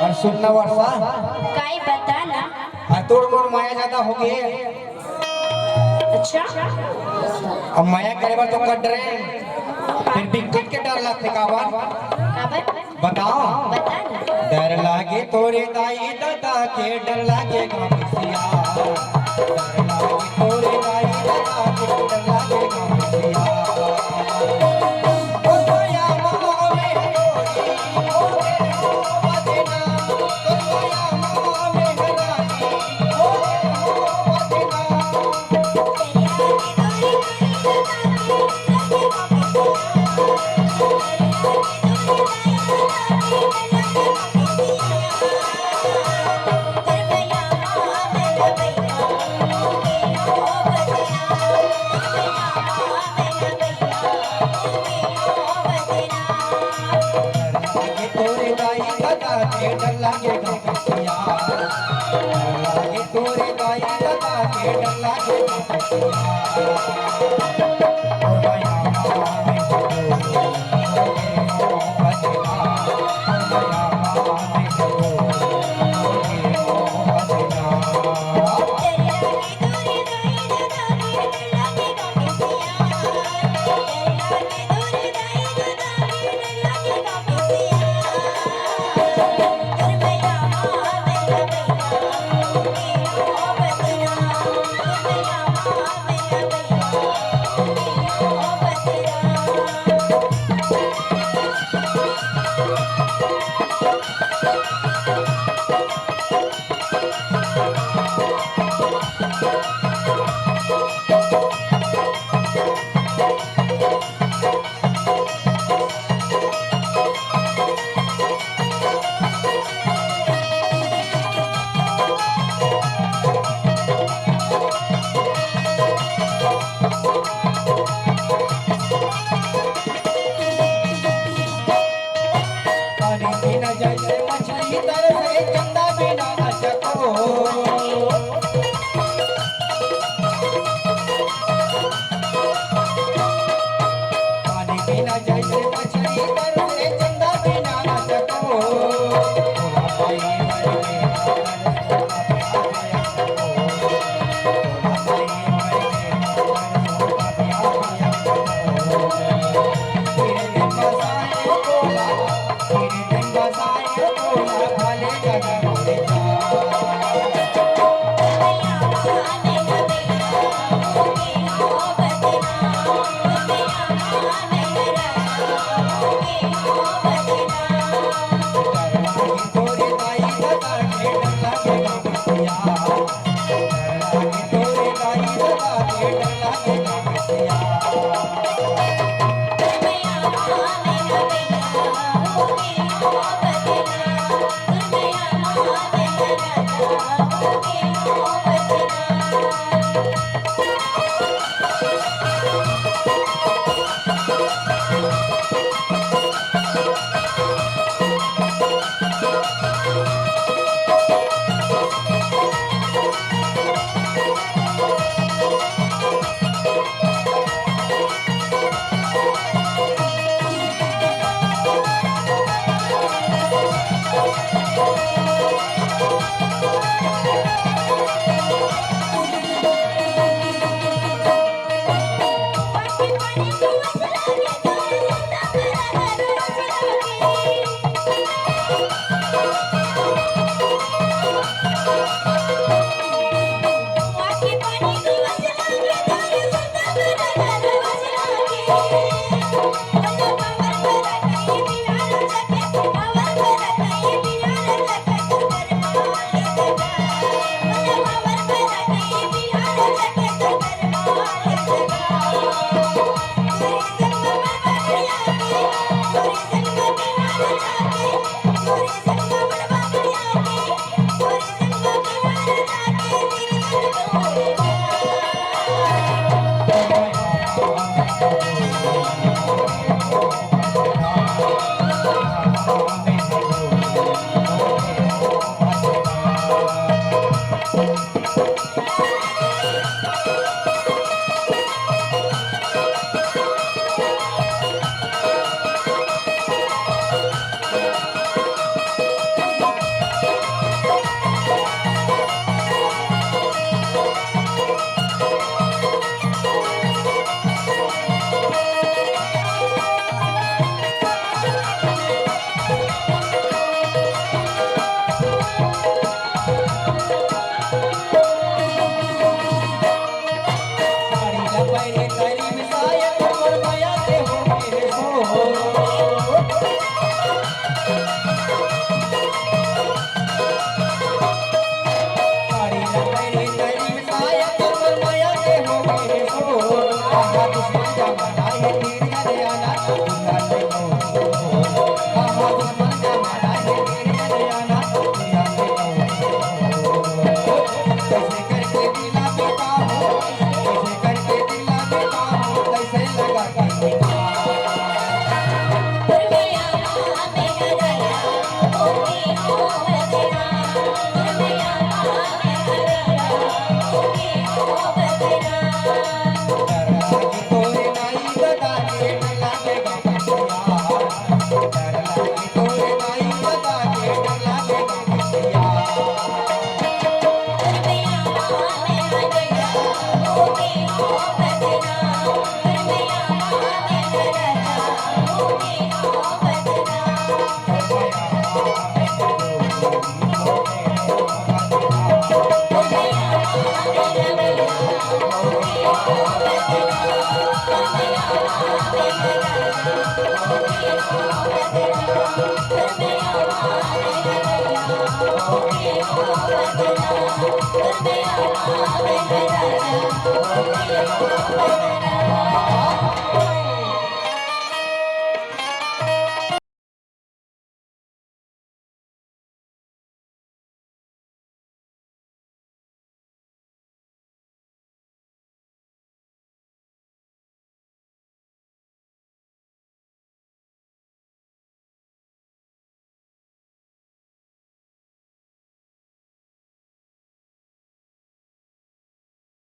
और सुनना वर्षा काय बता ना। तोड़ मोड़ माया ज्यादा हो गए। अच्छा अब माया करे बार तो कर डरे फिर भी कट के डर लगते काबर खबर बताओ। बता ना। डर लागे तोरे दाई दादा के डर लागे गामसिया डर लागे तोरे दाई दादा के डर लागे गामसिया ओ माया माँ में हरोरी ओ मेरे हो वदना ओ माया माँ में हरानी ओ मेरे हो वदना तोरे दाई दादा के डर लागे गामसिया डर लागे तोरे दाई दादा के डर लागे गामसिया ओ माया माँ में हरोरी ओ मेरे हो वदना ओ माया माँ में हरोरी ओ मेरे हो वदना पानी बिना जैसे मछली तरसे चंदा बिना अटको पानी बिना जैसे मछली तरसे चंदा बिना अटको थोड़ा पाई मरने थोड़ा पाई मरने थोड़ा प्यार तेरे बसाए बोला तेरे बसाए बोला भले जगह मोरे जा तोरे दाई दादा के डर लागे गामसिया डर लागे तोरे दाई दादा के डर लागे गामसिया मेरे करीब शायद और माया से हो मेरे सो साड़ी न मेरे करीब शायद और माया से हो मेरे सो आहा दुश्मन जमाना है तीर जले आना दुनिया से हो आहा दुश्मन जमाना है तीर जले आना दुनिया से हो कैसे करके दिला बेटा हो कैसे करके दिला बेटा हो कैसे लगा के डर लागे तोरे नाई दादा के डर लागे बाबा डर लागे तोरे नाई दादा के डर लागे बाबा Thank you.